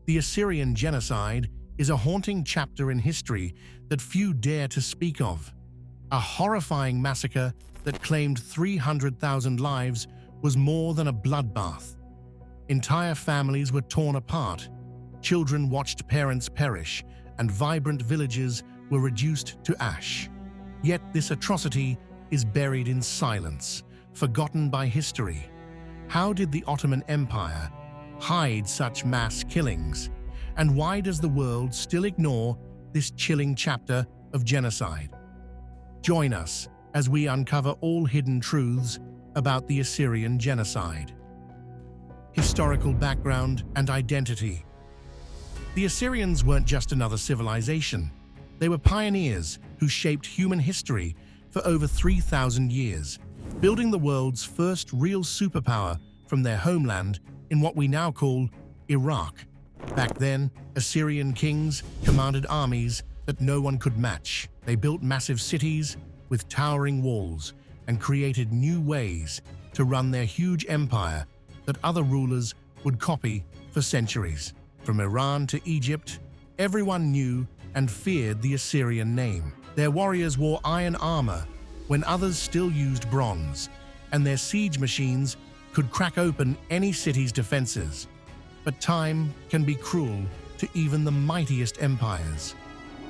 The Assyrian Genocide is a haunting chapter in history that few dare to speak of. A horrifying massacre that claimed 300,000 lives was more than a bloodbath. Entire families were torn apart, children watched parents perish, and vibrant villages were reduced to ash. Yet this atrocity is buried in silence, forgotten by history. How did the Ottoman Empire hide such mass killings? And why does the world still ignore this chilling chapter of genocide? Join us as we uncover all hidden truths about the Assyrian Genocide. Historical background and identity. The Assyrians weren't just another civilization. They were pioneers who shaped human history for over 3,000 years, building the world's first real superpower from their homeland in what we now call Iraq. Back then, Assyrian kings commanded armies that no one could match. They built massive cities with towering walls and created new ways to run their huge empire that other rulers would copy for centuries. From Iran to Egypt, everyone knew and feared the Assyrian name. Their warriors wore iron armor when others still used bronze, and their siege machines could crack open any city's defenses. But time can be cruel to even the mightiest empires.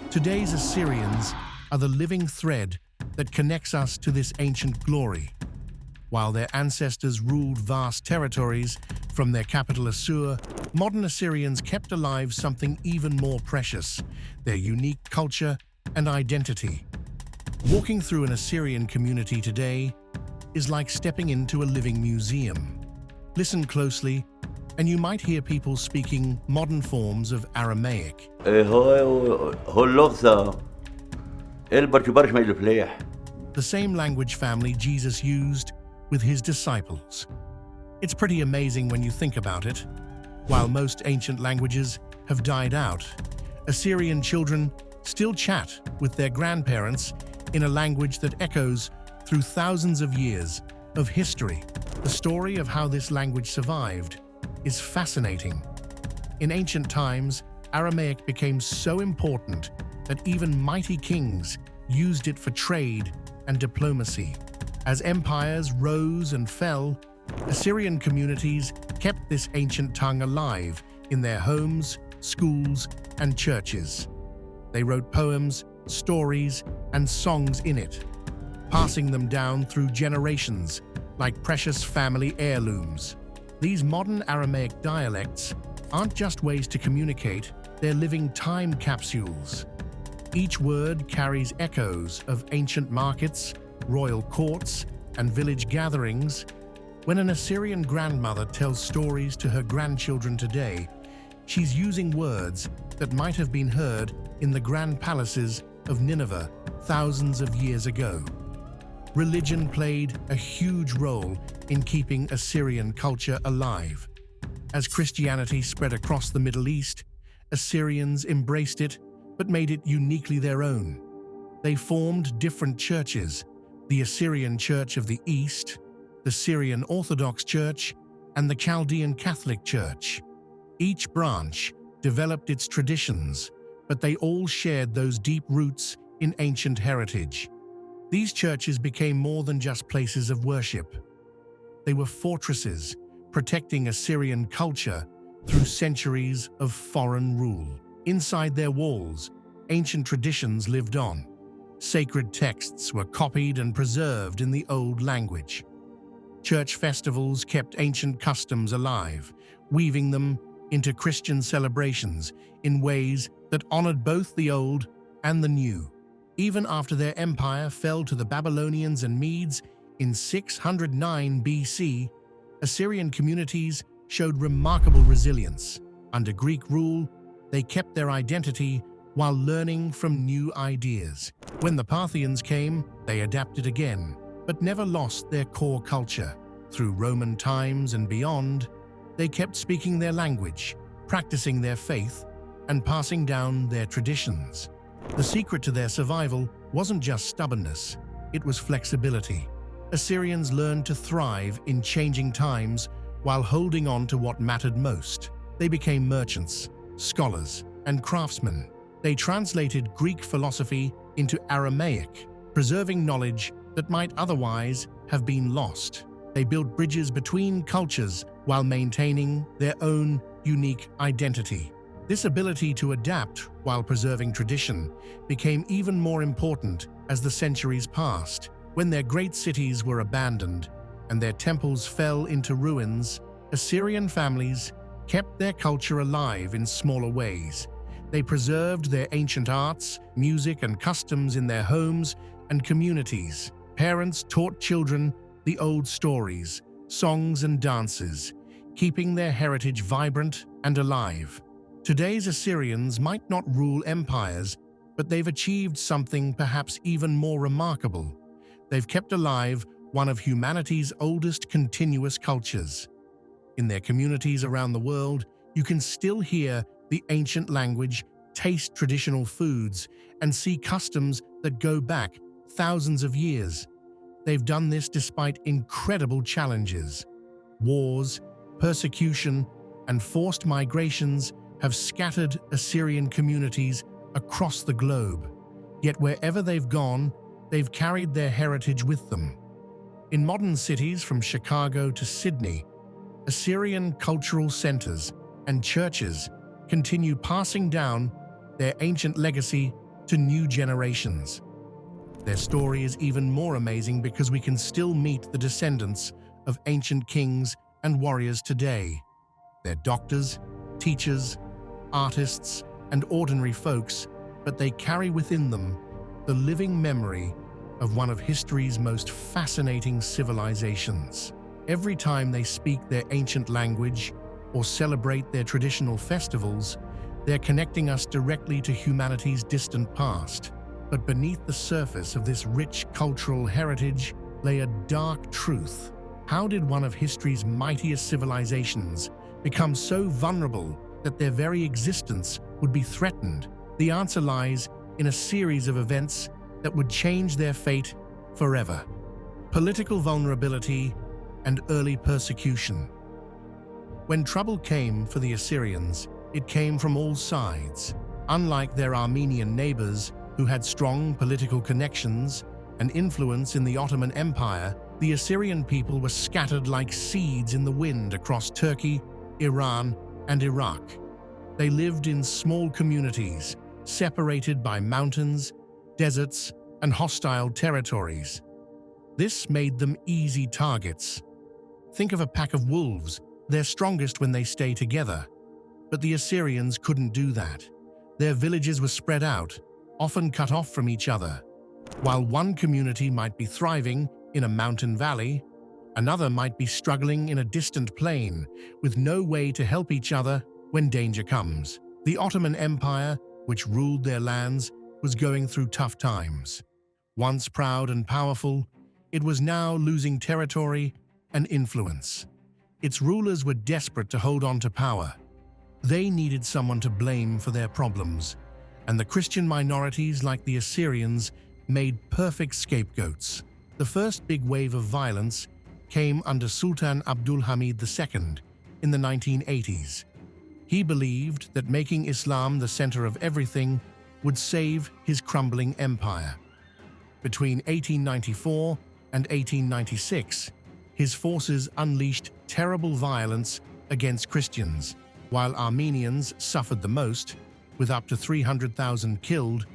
Today's Assyrians are the living thread that connects us to this ancient glory. While their ancestors ruled vast territories from their capital Assur, modern Assyrians kept alive something even more precious: their unique culture and identity. Walking through an Assyrian community today is like stepping into a living museum. Listen closely, and you might hear people speaking modern forms of Aramaic. The same language family Jesus used with his disciples. It's pretty amazing when you think about it. While most ancient languages have died out, Assyrian children still chat with their grandparents in a language that echoes through thousands of years of history. The story of how this language survived is fascinating. In ancient times, Aramaic became so important that even mighty kings used it for trade and diplomacy. As empires rose and fell, Assyrian communities kept this ancient tongue alive in their homes, schools, and churches. They wrote poems, stories, and songs in it, passing them down through generations like precious family heirlooms. These modern Aramaic dialects aren't just ways to communicate, they're living time capsules. Each word carries echoes of ancient markets, royal courts, and village gatherings. When an Assyrian grandmother tells stories to her grandchildren today, she's using words that might have been heard in the grand palaces of Nineveh thousands of years ago. Religion played a huge role in keeping Assyrian culture alive. As Christianity spread across the Middle East, Assyrians embraced it but made it uniquely their own. They formed different churches: the Assyrian Church of the East, the Syrian Orthodox Church, and the Chaldean Catholic Church. Each branch developed its traditions, but they all shared those deep roots in ancient heritage. These churches became more than just places of worship. They were fortresses, protecting Assyrian culture through centuries of foreign rule. Inside their walls, ancient traditions lived on. Sacred texts were copied and preserved in the old language. Church festivals kept ancient customs alive, weaving them into Christian celebrations in ways that honored both the old and the new. Even after their empire fell to the Babylonians and Medes in 609 BC, Assyrian communities showed remarkable resilience. Under Greek rule, they kept their identity while learning from new ideas. When the Parthians came, they adapted again, but never lost their core culture. Through Roman times and beyond, they kept speaking their language, practicing their faith, and passing down their traditions. The secret to their survival wasn't just stubbornness, it was flexibility. Assyrians learned to thrive in changing times while holding on to what mattered most. They became merchants, scholars, and craftsmen. They translated Greek philosophy into Aramaic, preserving knowledge that might otherwise have been lost. They built bridges between cultures while maintaining their own unique identity. This ability to adapt while preserving tradition became even more important as the centuries passed. When their great cities were abandoned and their temples fell into ruins, Assyrian families kept their culture alive in smaller ways. They preserved their ancient arts, music, and customs in their homes and communities. Parents taught children the old stories, songs, and dances, keeping their heritage vibrant and alive. Today's Assyrians might not rule empires, but they've achieved something perhaps even more remarkable. They've kept alive one of humanity's oldest continuous cultures. In their communities around the world, you can still hear the ancient language, taste traditional foods, and see customs that go back thousands of years. They've done this despite incredible challenges. Wars, persecution, and forced migrations have scattered Assyrian communities across the globe. Yet wherever they've gone, they've carried their heritage with them. In modern cities from Chicago to Sydney, Assyrian cultural centers and churches continue passing down their ancient legacy to new generations. Their story is even more amazing because we can still meet the descendants of ancient kings and warriors today. They're doctors, teachers, artists, and ordinary folks, but they carry within them the living memory of one of history's most fascinating civilizations. Every time they speak their ancient language or celebrate their traditional festivals, they're connecting us directly to humanity's distant past. But beneath the surface of this rich cultural heritage lay a dark truth. How did one of history's mightiest civilizations become so vulnerable that their very existence would be threatened? The answer lies in a series of events that would change their fate forever. Political vulnerability and early persecution. When trouble came for the Assyrians, it came from all sides. Unlike their Armenian neighbors, who had strong political connections and influence in the Ottoman Empire, the Assyrian people were scattered like seeds in the wind across Turkey, Iran, and Iraq. They lived in small communities, separated by mountains, deserts, and hostile territories. This made them easy targets. Think of a pack of wolves. They're strongest when they stay together. But the Assyrians couldn't do that. Their villages were spread out, often cut off from each other. While one community might be thriving in a mountain valley, another might be struggling in a distant plain, with no way to help each other when danger comes. The Ottoman Empire, which ruled their lands, was going through tough times. Once proud and powerful, it was now losing territory and influence. Its rulers were desperate to hold on to power. They needed someone to blame for their problems, and the Christian minorities like the Assyrians made perfect scapegoats. The first big wave of violence came under Sultan Abdul Hamid II in the 1980s. He believed that making Islam the center of everything would save his crumbling empire. Between 1894 and 1896, his forces unleashed terrible violence against Christians. While Armenians suffered the most, with up to 300,000 killed,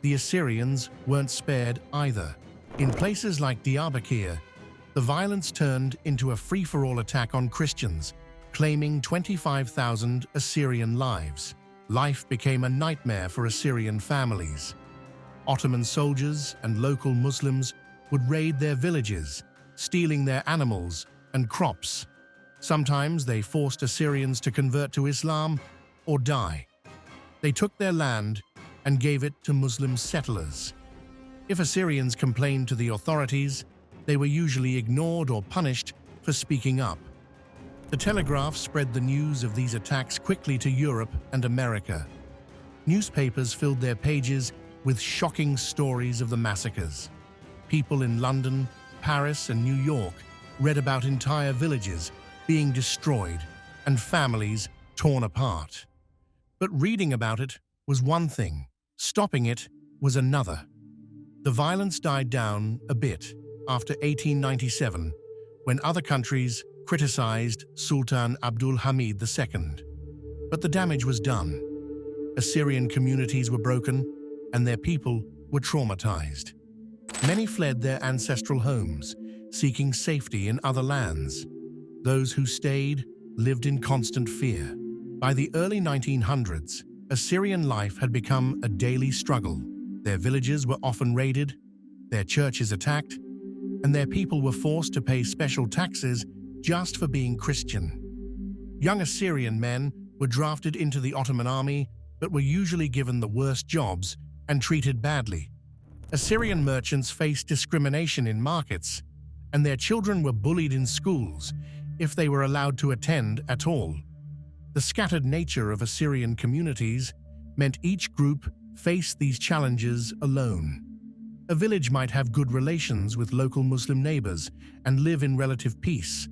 the Assyrians weren't spared either. In places like Diyarbakir, the violence turned into a free-for-all attack on Christians, claiming 25,000 Assyrian lives. Life became a nightmare for Assyrian families. Ottoman soldiers and local Muslims would raid their villages, stealing their animals and crops. Sometimes they forced Assyrians to convert to Islam or die. They took their land and gave it to Muslim settlers. If Assyrians complained to the authorities, they were usually ignored or punished for speaking up. The Telegraph spread the news of these attacks quickly to Europe and America. Newspapers filled their pages with shocking stories of the massacres. People in London, Paris, and New York read about entire villages being destroyed and families torn apart. But reading about it was one thing, stopping it was another. The violence died down a bit after 1897, when other countries criticized Sultan Abdul Hamid II. But the damage was done. Assyrian communities were broken, and their people were traumatized. Many fled their ancestral homes, seeking safety in other lands. Those who stayed lived in constant fear. By the early 1900s, Assyrian life had become a daily struggle. Their villages were often raided, their churches attacked, and their people were forced to pay special taxes just for being Christian. Young Assyrian men were drafted into the Ottoman army, but were usually given the worst jobs and treated badly. Assyrian merchants faced discrimination in markets, and their children were bullied in schools if they were allowed to attend at all. The scattered nature of Assyrian communities meant each group faced these challenges alone. A village might have good relations with local Muslim neighbors and live in relative peace,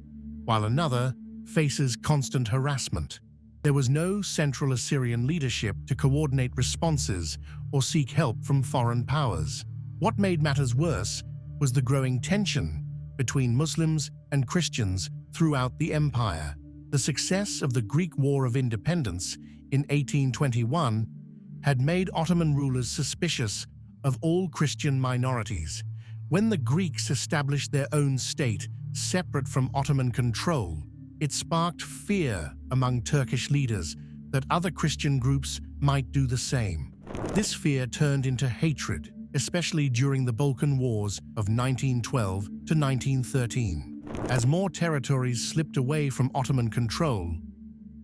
while another faces constant harassment. There was no central Assyrian leadership to coordinate responses or seek help from foreign powers. What made matters worse was the growing tension between Muslims and Christians throughout the empire. The success of the Greek War of Independence in 1821 had made Ottoman rulers suspicious of all Christian minorities. When the Greeks established their own state, separate from Ottoman control, it sparked fear among Turkish leaders that other Christian groups might do the same. This fear turned into hatred, especially during the Balkan Wars of 1912 to 1913. As more territories slipped away from Ottoman control,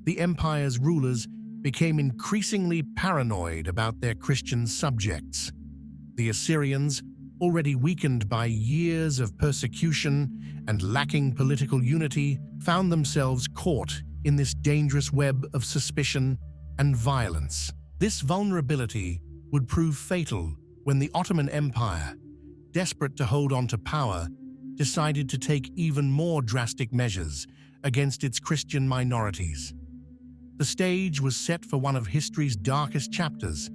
the empire's rulers became increasingly paranoid about their Christian subjects. The Assyrians, already weakened by years of persecution and lacking political unity, found themselves caught in this dangerous web of suspicion and violence. This vulnerability would prove fatal when the Ottoman Empire, desperate to hold on to power, decided to take even more drastic measures against its Christian minorities. The stage was set for one of history's darkest chapters,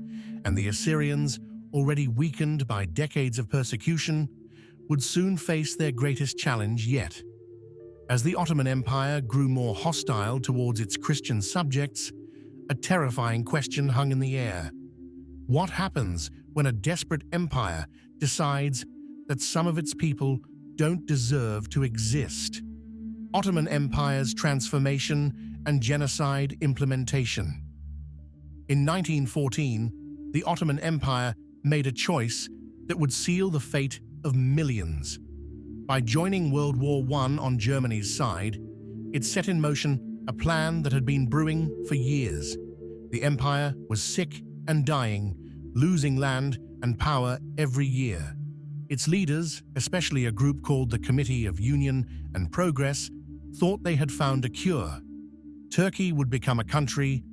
and the Assyrians, already weakened by decades of persecution, would soon face their greatest challenge yet. As the Ottoman Empire grew more hostile towards its Christian subjects, a terrifying question hung in the air. What happens when a desperate empire decides that some of its people don't deserve to exist? Ottoman Empire's transformation and genocide implementation. In 1914, the Ottoman Empire made a choice that would seal the fate of millions. By joining World War I on Germany's side, it set in motion a plan that had been brewing for years. The empire was sick and dying, losing land and power every year. Its leaders, especially a group called the Committee of Union and Progress, thought they had found a cure. Turkey would become a country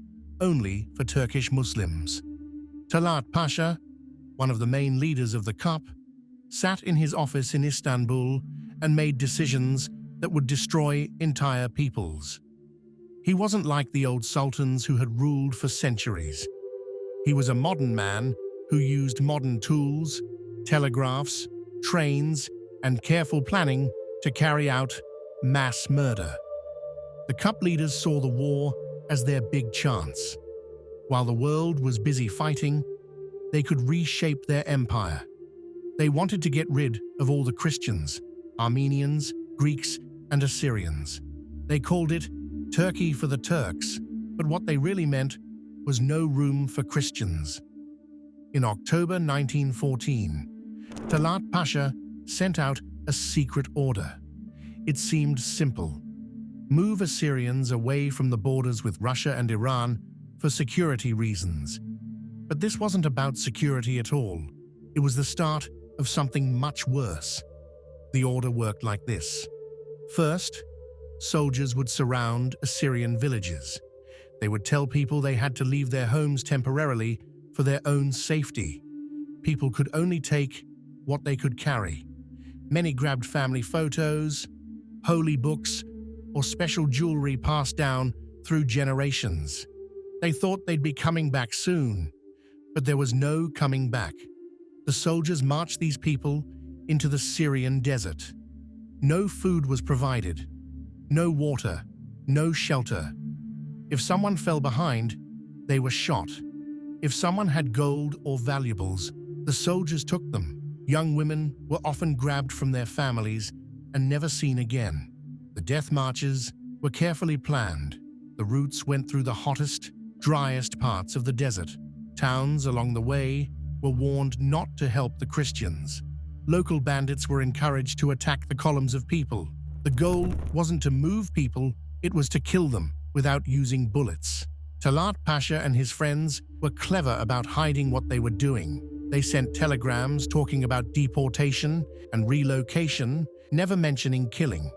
only for Turkish Muslims. Talat Pasha, one of the main leaders of the CUP, sat in his office in Istanbul and made decisions that would destroy entire peoples. He wasn't like the old sultans who had ruled for centuries. He was a modern man who used modern tools, telegraphs, trains, and careful planning to carry out mass murder. The CUP leaders saw the war as their big chance. While the world was busy fighting, they could reshape their empire. They wanted to get rid of all the Christians, Armenians, Greeks, and Assyrians. They called it Turkey for the Turks, but what they really meant was no room for Christians. In October 1914, Talat Pasha sent out a secret order. It seemed simple: move Assyrians away from the borders with Russia and Iran for security reasons. But this wasn't about security at all. It was the start of something much worse. The order worked like this. First, soldiers would surround Assyrian villages. They would tell people they had to leave their homes temporarily for their own safety. People could only take what they could carry. Many grabbed family photos, holy books, or special jewelry passed down through generations. They thought they'd be coming back soon, but there was no coming back. The soldiers marched these people into the Syrian desert. No food was provided, no water, no shelter. If someone fell behind, they were shot. If someone had gold or valuables, the soldiers took them. Young women were often grabbed from their families and never seen again. The death marches were carefully planned. The routes went through the hottest, driest parts of the desert. Towns along the way were warned not to help the Christians. Local bandits were encouraged to attack the columns of people. The goal wasn't to move people, it was to kill them without using bullets. Talat Pasha and his friends were clever about hiding what they were doing. They sent telegrams talking about deportation and relocation, never mentioning killing.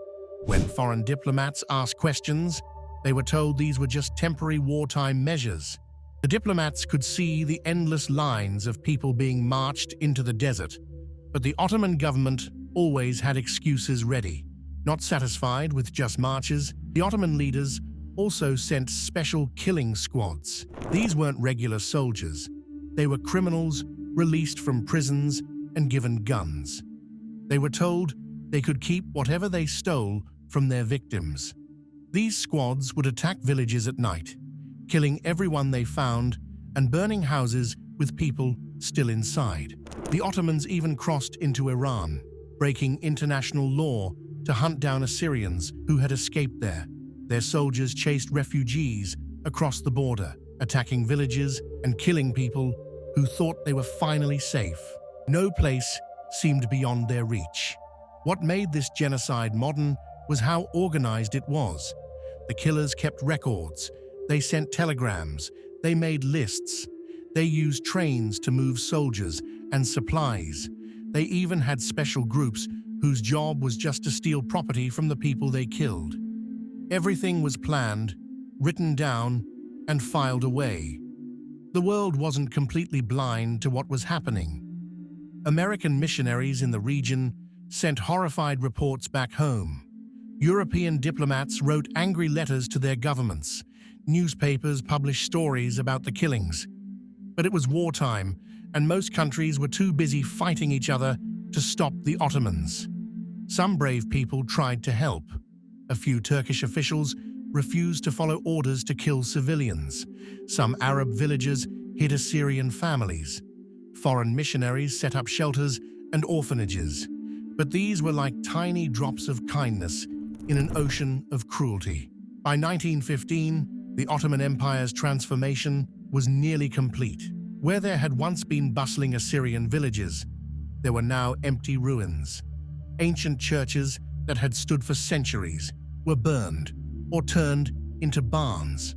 When foreign diplomats asked questions, they were told these were just temporary wartime measures. The diplomats could see the endless lines of people being marched into the desert, but the Ottoman government always had excuses ready. Not satisfied with just marches, the Ottoman leaders also sent special killing squads. These weren't regular soldiers. They were criminals released from prisons and given guns. They were told they could keep whatever they stole from their victims. These squads would attack villages at night, killing everyone they found and burning houses with people still inside. The Ottomans even crossed into Iran, breaking international law to hunt down Assyrians who had escaped there. Their soldiers chased refugees across the border, attacking villages and killing people who thought they were finally safe. No place seemed beyond their reach. What made this genocide modern was how organized it was. The killers kept records, they sent telegrams, they made lists, they used trains to move soldiers and supplies. They even had special groups whose job was just to steal property from the people they killed. Everything was planned, written down, and filed away. The world wasn't completely blind to what was happening. American missionaries in the region sent horrified reports back home. European diplomats wrote angry letters to their governments. Newspapers published stories about the killings. But it was wartime, and most countries were too busy fighting each other to stop the Ottomans. Some brave people tried to help. A few Turkish officials refused to follow orders to kill civilians. Some Arab villages hid Assyrian families. Foreign missionaries set up shelters and orphanages. But these were like tiny drops of kindness in an ocean of cruelty. By 1915, the Ottoman Empire's transformation was nearly complete. Where there had once been bustling Assyrian villages, there were now empty ruins. Ancient churches that had stood for centuries were burned or turned into barns.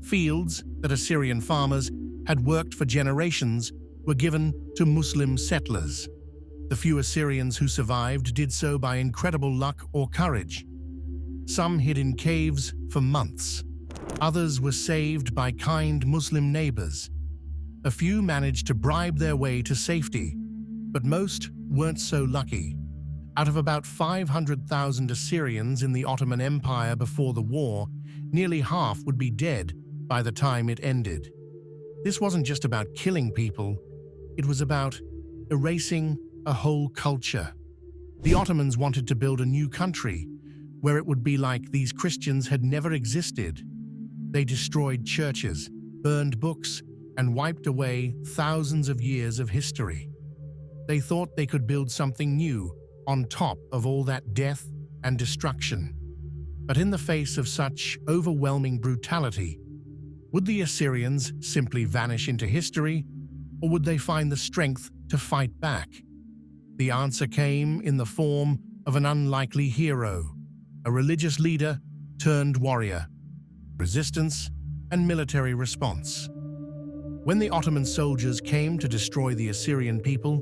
Fields that Assyrian farmers had worked for generations were given to Muslim settlers. The few Assyrians who survived did so by incredible luck or courage. Some hid in caves for months. Others were saved by kind Muslim neighbors. A few managed to bribe their way to safety, but most weren't so lucky. Out of about 500,000 Assyrians in the Ottoman Empire before the war, nearly half would be dead by the time it ended. This wasn't just about killing people, it was about erasing a whole culture. The Ottomans wanted to build a new country where it would be like these Christians had never existed. They destroyed churches, burned books, and wiped away thousands of years of history. They thought they could build something new on top of all that death and destruction. But in the face of such overwhelming brutality, would the Assyrians simply vanish into history, or would they find the strength to fight back? The answer came in the form of an unlikely hero, a religious leader turned warrior, resistance, and military response. When the Ottoman soldiers came to destroy the Assyrian people,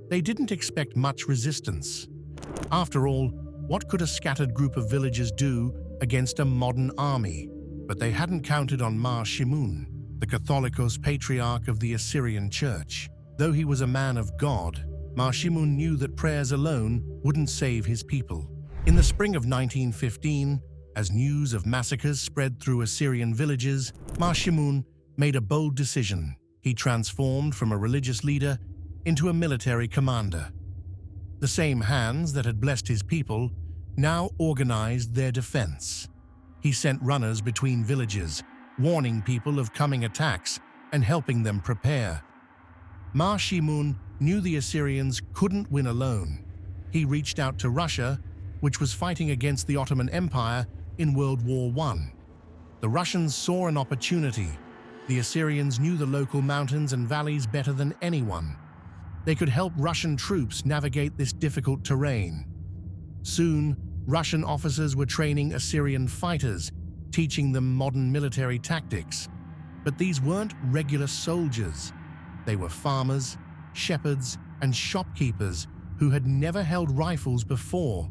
they didn't expect much resistance. After all, what could a scattered group of villagers do against a modern army? But they hadn't counted on Mar Shimun, the Catholicos patriarch of the Assyrian Church. Though he was a man of God, Mar Shimun knew that prayers alone wouldn't save his people. In the spring of 1915, As news of massacres spread through Assyrian villages, Marshimun made a bold decision. He transformed from a religious leader into a military commander. The same hands that had blessed his people now organized their defense. He sent runners between villages, warning people of coming attacks and helping them prepare. Marshimun knew the Assyrians couldn't win alone. He reached out to Russia, which was fighting against the Ottoman Empire in World War I. The Russians saw an opportunity. The Assyrians knew the local mountains and valleys better than anyone. They could help Russian troops navigate this difficult terrain. Soon, Russian officers were training Assyrian fighters, teaching them modern military tactics. But these weren't regular soldiers. They were farmers, shepherds, and shopkeepers who had never held rifles before.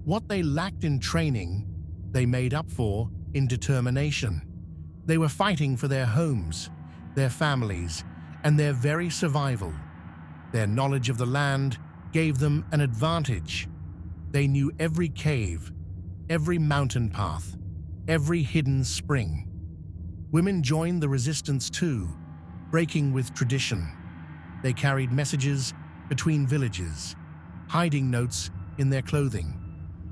What they lacked in training, they made up for in determination. They were fighting for their homes, their families, and their very survival. Their knowledge of the land gave them an advantage. They knew every cave, every mountain path, every hidden spring. Women joined the resistance too, breaking with tradition. They carried messages between villages, hiding notes in their clothing.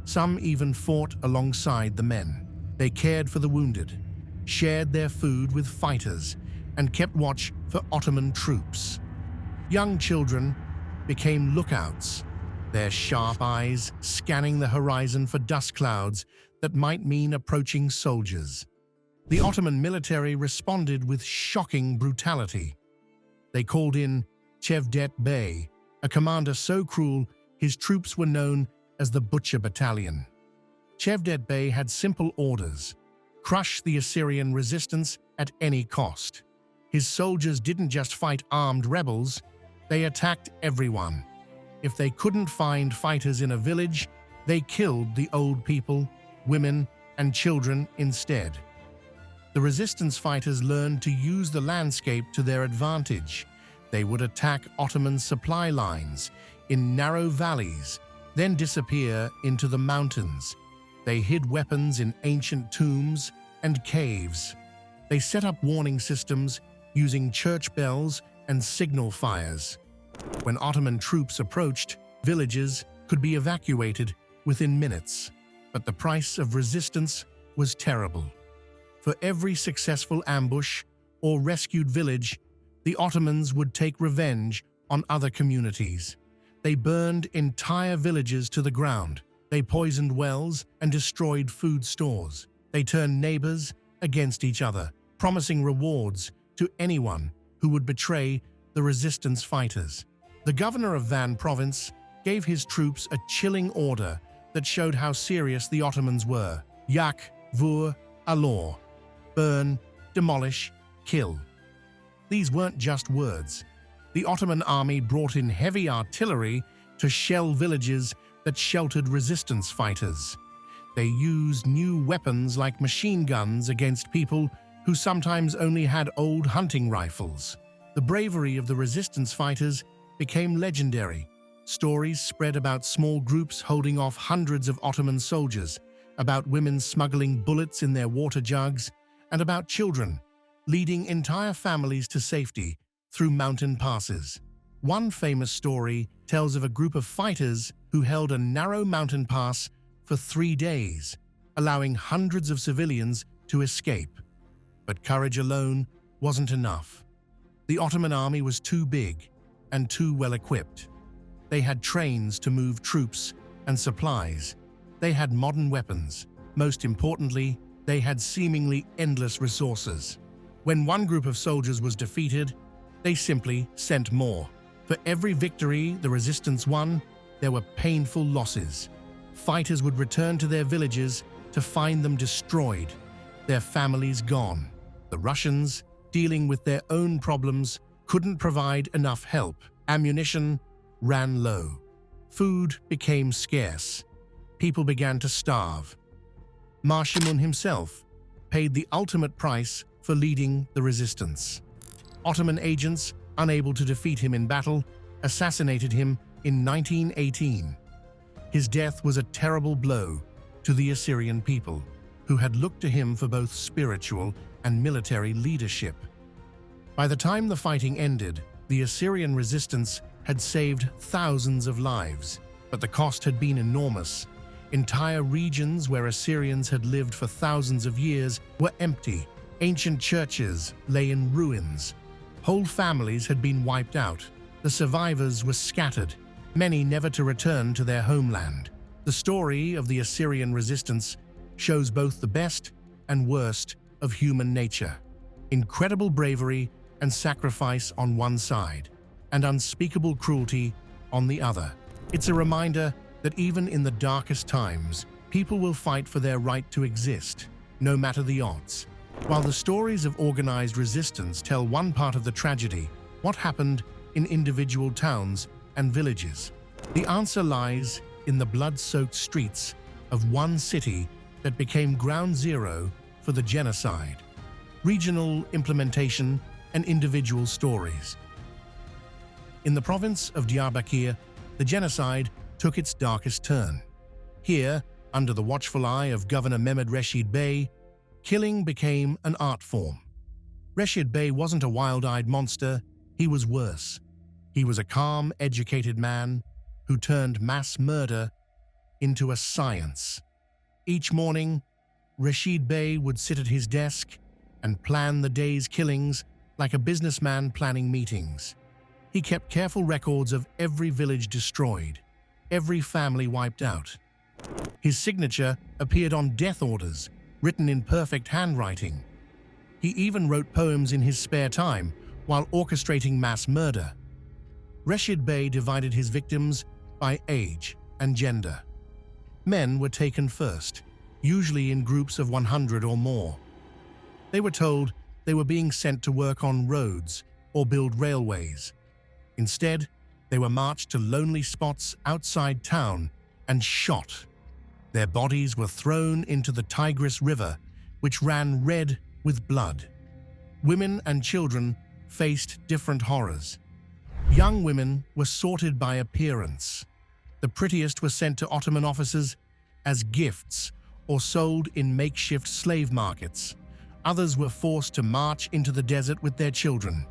Some even fought alongside the men. They cared for the wounded, shared their food with fighters, and kept watch for Ottoman troops. Young children became lookouts, their sharp eyes scanning the horizon for dust clouds that might mean approaching soldiers. The Ottoman military responded with shocking brutality. They called in Cevdet Bey, a commander so cruel his troops were known as the Butcher Battalion. Cevdet Bey had simple orders: crush the Assyrian resistance at any cost. His soldiers didn't just fight armed rebels, they attacked everyone. If they couldn't find fighters in a village, they killed the old people, women, and children instead. The resistance fighters learned to use the landscape to their advantage. They would attack Ottoman supply lines in narrow valleys, then disappear into the mountains. They hid weapons in ancient tombs and caves. They set up warning systems using church bells and signal fires. When Ottoman troops approached, villages could be evacuated within minutes. But the price of resistance was terrible. For every successful ambush or rescued village, the Ottomans would take revenge on other communities. They burned entire villages to the ground. They poisoned wells and destroyed food stores. They turned neighbors against each other, promising rewards to anyone who would betray the resistance fighters. The governor of Van province gave his troops a chilling order that showed how serious the Ottomans were. Yak, vur, alor. Burn, demolish, kill. These weren't just words. The Ottoman army brought in heavy artillery to shell villages that sheltered resistance fighters. They used new weapons like machine guns against people who sometimes only had old hunting rifles. The bravery of the resistance fighters became legendary. Stories spread about small groups holding off hundreds of Ottoman soldiers, about women smuggling bullets in their water jugs, and about children leading entire families to safety through mountain passes. One famous story tells of a group of fighters who held a narrow mountain pass for 3 days, allowing hundreds of civilians to escape. But courage alone wasn't enough. The Ottoman army was too big and too well equipped. They had trains to move troops and supplies. They had modern weapons. Most importantly, they had seemingly endless resources. When one group of soldiers was defeated, they simply sent more. For every victory the resistance won, there were painful losses. Fighters would return to their villages to find them destroyed, their families gone. The Russians, dealing with their own problems, couldn't provide enough help. Ammunition ran low. Food became scarce. People began to starve. Marshimun himself paid the ultimate price for leading the resistance. Ottoman agents, unable to defeat him in battle, assassinated him in 1918. His death was a terrible blow to the Assyrian people. who had looked to him for both spiritual and military leadership. By the time the fighting ended, the Assyrian resistance had saved thousands of lives, but the cost had been enormous. Entire regions where Assyrians had lived for thousands of years were empty. Ancient churches lay in ruins. Whole families had been wiped out. The survivors were scattered, many never to return to their homeland. The story of the Assyrian resistance shows both the best and worst of human nature. Incredible bravery and sacrifice on one side, and unspeakable cruelty on the other. It's a reminder that even in the darkest times, people will fight for their right to exist, no matter the odds. While the stories of organized resistance tell one part of the tragedy, what happened in individual towns and villages, the answer lies in the blood-soaked streets of one city that became ground zero for the genocide. Regional implementation and individual stories. In the province of Diyarbakir, the genocide took its darkest turn. Here, under the watchful eye of Governor Mehmed Reshid Bey, killing became an art form. Reshid Bey wasn't a wild-eyed monster, he was worse. He was a calm, educated man who turned mass murder into a science. Each morning, Reshid Bey would sit at his desk and plan the day's killings like a businessman planning meetings. He kept careful records of every village destroyed, every family wiped out. His signature appeared on death orders, written in perfect handwriting. He even wrote poems in his spare time while orchestrating mass murder. Reshid Bey divided his victims by age and gender. Men were taken first, usually in groups of 100 or more. They were told they were being sent to work on roads or build railways. Instead, they were marched to lonely spots outside town and shot. Their bodies were thrown into the Tigris River, which ran red with blood. Women and children faced different horrors. Young women were sorted by appearance. The prettiest were sent to Ottoman officers as gifts or sold in makeshift slave markets. Others were forced to march into the desert with their children.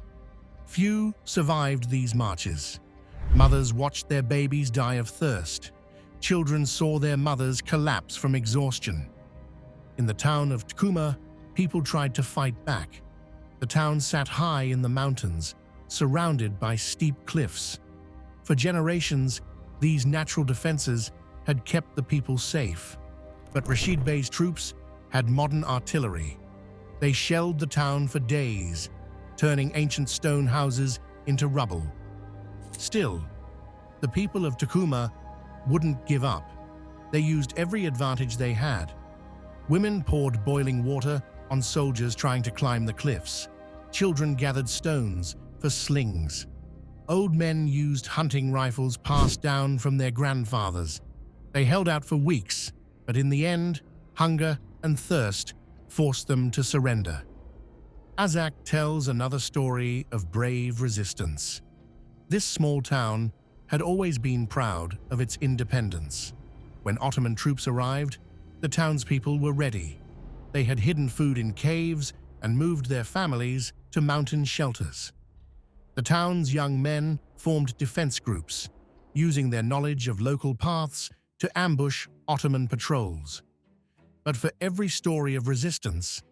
Few survived these marches. Mothers watched their babies die of thirst. Children saw their mothers collapse from exhaustion. In the town of Tkuma, people tried to fight back. The town sat high in the mountains, surrounded by steep cliffs. For generations, these natural defenses had kept the people safe. But Reshid Bey's troops had modern artillery. They shelled the town for days, turning ancient stone houses into rubble. Still, the people of Tkuma wouldn't give up. They used every advantage they had. Women poured boiling water on soldiers trying to climb the cliffs. Children gathered stones for slings. Old men used hunting rifles passed down from their grandfathers. They held out for weeks, but in the end, hunger and thirst forced them to surrender. Azak tells another story of brave resistance. This small town had always been proud of its independence. When Ottoman troops arrived, the townspeople were ready. They had hidden food in caves and moved their families to mountain shelters. The town's young men formed defense groups, using their knowledge of local paths to ambush Ottoman patrols. But for every story of resistance,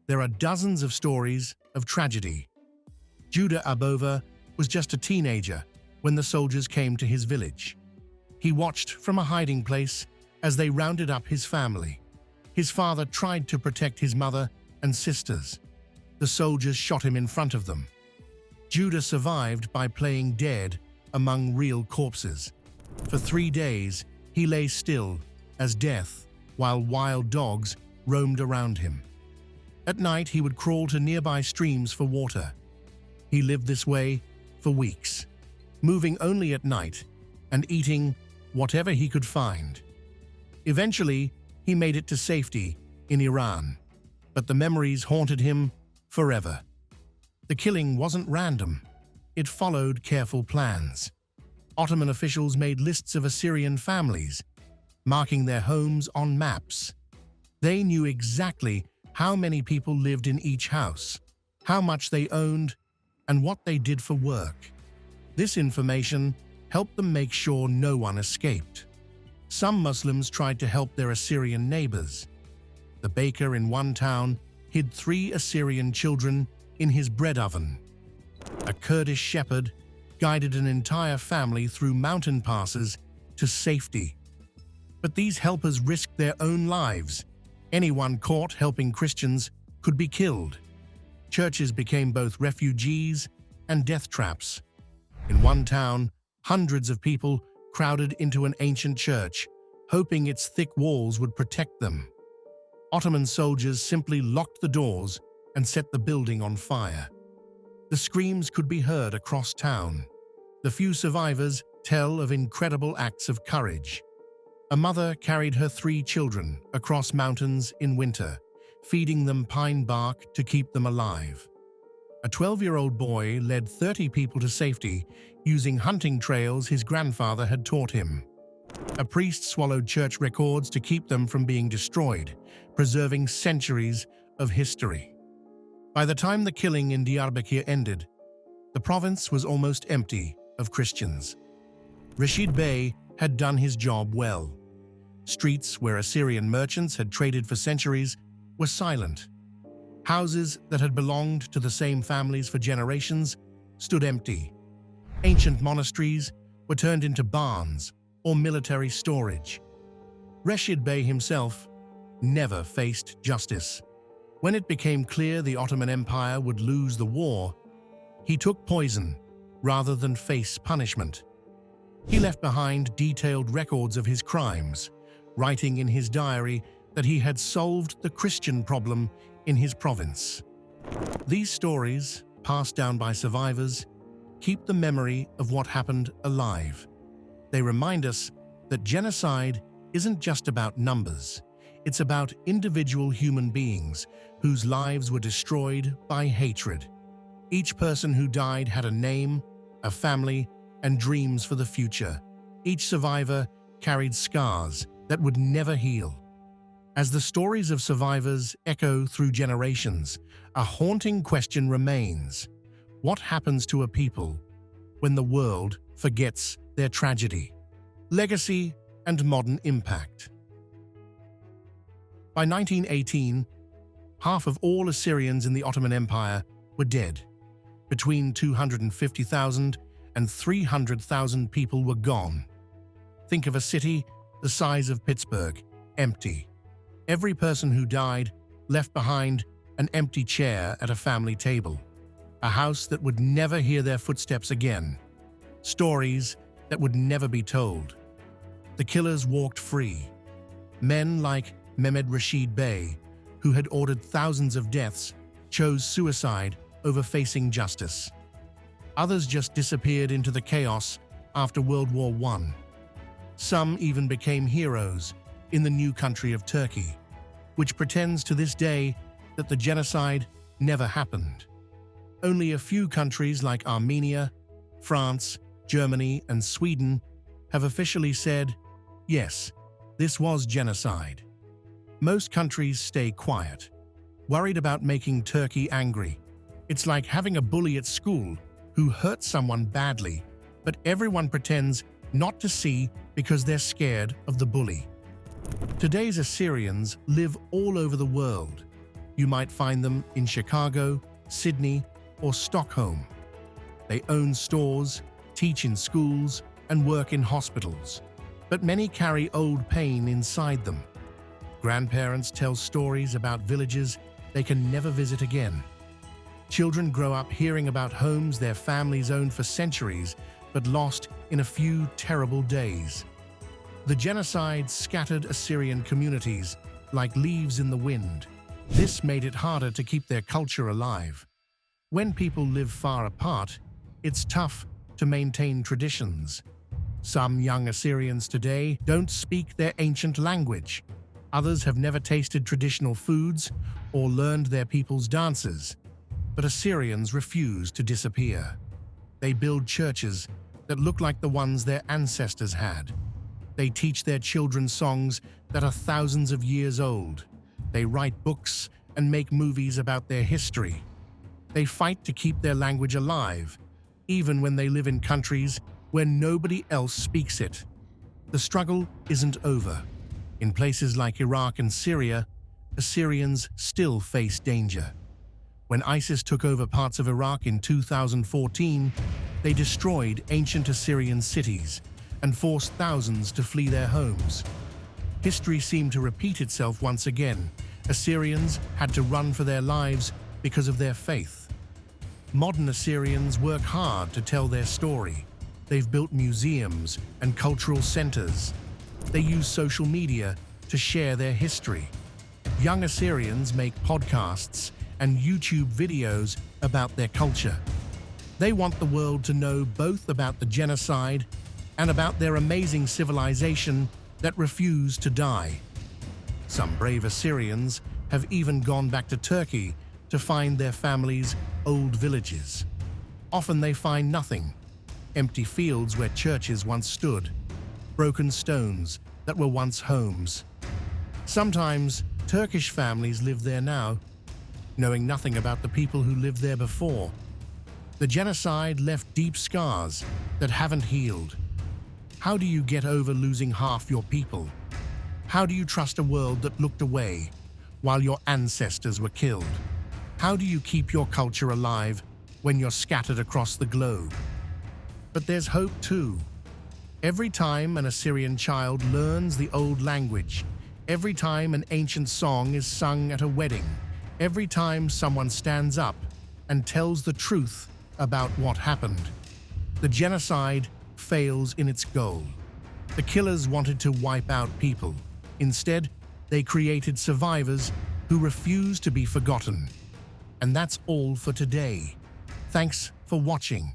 there are dozens of stories of tragedy. Judah Abova was just a teenager when the soldiers came to his village. He watched from a hiding place as they rounded up his family. His father tried to protect his mother and sisters. The soldiers shot him in front of them. Judah survived by playing dead among real corpses. For 3 days, he lay still as death while wild dogs roamed around him. At night, he would crawl to nearby streams for water. He lived this way for weeks, moving only at night and eating whatever he could find. Eventually, he made it to safety in Iran, but the memories haunted him forever. The killing wasn't random. It followed careful plans. Ottoman officials made lists of Assyrian families, marking their homes on maps. They knew exactly how many people lived in each house, how much they owned, and what they did for work. This information helped them make sure no one escaped. Some Muslims tried to help their Assyrian neighbors. The baker in one town hid 3 Assyrian children in his bread oven. A Kurdish shepherd guided an entire family through mountain passes to safety. But these helpers risked their own lives. Anyone caught helping Christians could be killed. Churches became both refugees and death traps. In one town, hundreds of people crowded into an ancient church, hoping its thick walls would protect them. Ottoman soldiers simply locked the doors and set the building on fire. The screams could be heard across town. The few survivors tell of incredible acts of courage. A mother carried her 3 children across mountains in winter, feeding them pine bark to keep them alive. A 12-year-old boy led 30 people to safety using hunting trails his grandfather had taught him. A priest swallowed church records to keep them from being destroyed, preserving centuries of history. By the time the killing in Diyarbakir ended, the province was almost empty of Christians. Rashid Bey had done his job well. Streets where Assyrian merchants had traded for centuries were silent. Houses that had belonged to the same families for generations stood empty. Ancient monasteries were turned into barns or military storage. Rashid Bey himself never faced justice. When it became clear the Ottoman Empire would lose the war, he took poison rather than face punishment. He left behind detailed records of his crimes, writing in his diary that he had solved the Christian problem in his province. These stories, passed down by survivors, keep the memory of what happened alive. They remind us that genocide isn't just about numbers. It's about individual human beings whose lives were destroyed by hatred. Each person who died had a name, a family, and dreams for the future. Each survivor carried scars that would never heal. As the stories of survivors echo through generations, a haunting question remains: what happens to a people when the world forgets their tragedy? Legacy and modern impact. By 1918, half of all Assyrians in the Ottoman Empire were dead. Between 250,000 and 300,000 people were gone. Think of a city the size of Pittsburgh, empty. Every person who died left behind an empty chair at a family table, a house that would never hear their footsteps again, stories that would never be told. The killers walked free. Men like Mehmed Rashid Bey, who had ordered thousands of deaths, chose suicide over facing justice. Others just disappeared into the chaos after World War I. Some even became heroes in the new country of Turkey, which pretends to this day that the genocide never happened. Only a few countries like Armenia, France, Germany, and Sweden have officially said, yes, this was genocide. Most countries stay quiet, worried about making Turkey angry. It's like having a bully at school who hurt someone badly, but everyone pretends not to see because they're scared of the bully. Today's Assyrians live all over the world. You might find them in Chicago, Sydney, or Stockholm. They own stores, teach in schools, and work in hospitals. But many carry old pain inside them. Grandparents tell stories about villages they can never visit again. Children grow up hearing about homes their families owned for centuries but lost in a few terrible days. The genocide scattered Assyrian communities like leaves in the wind. This made it harder to keep their culture alive. When people live far apart, it's tough to maintain traditions. Some young Assyrians today don't speak their ancient language. Others have never tasted traditional foods or learned their people's dances. But Assyrians refuse to disappear. They build churches that look like the ones their ancestors had. They teach their children songs that are thousands of years old. They write books and make movies about their history. They fight to keep their language alive, even when they live in countries where nobody else speaks it. The struggle isn't over. In places like Iraq and Syria, Assyrians still face danger. When ISIS took over parts of Iraq in 2014, they destroyed ancient Assyrian cities and forced thousands to flee their homes. History seemed to repeat itself once again. Assyrians had to run for their lives because of their faith. Modern Assyrians work hard to tell their story. They've built museums and cultural centers. They use social media to share their history. Young Assyrians make podcasts and YouTube videos about their culture. They want the world to know both about the genocide and about their amazing civilization that refused to die. Some brave Assyrians have even gone back to Turkey to find their families' old villages. Often they find nothing: empty fields where churches once stood, broken stones that were once homes. Sometimes Turkish families live there now, knowing nothing about the people who lived there before. The genocide left deep scars that haven't healed. How do you get over losing half your people? How do you trust a world that looked away while your ancestors were killed? How do you keep your culture alive when you're scattered across the globe? But there's hope too. Every time an Assyrian child learns the old language, every time an ancient song is sung at a wedding, every time someone stands up and tells the truth about what happened, the genocide fails in its goal. The killers wanted to wipe out people. Instead, they created survivors who refuse to be forgotten. And that's all for today. Thanks for watching.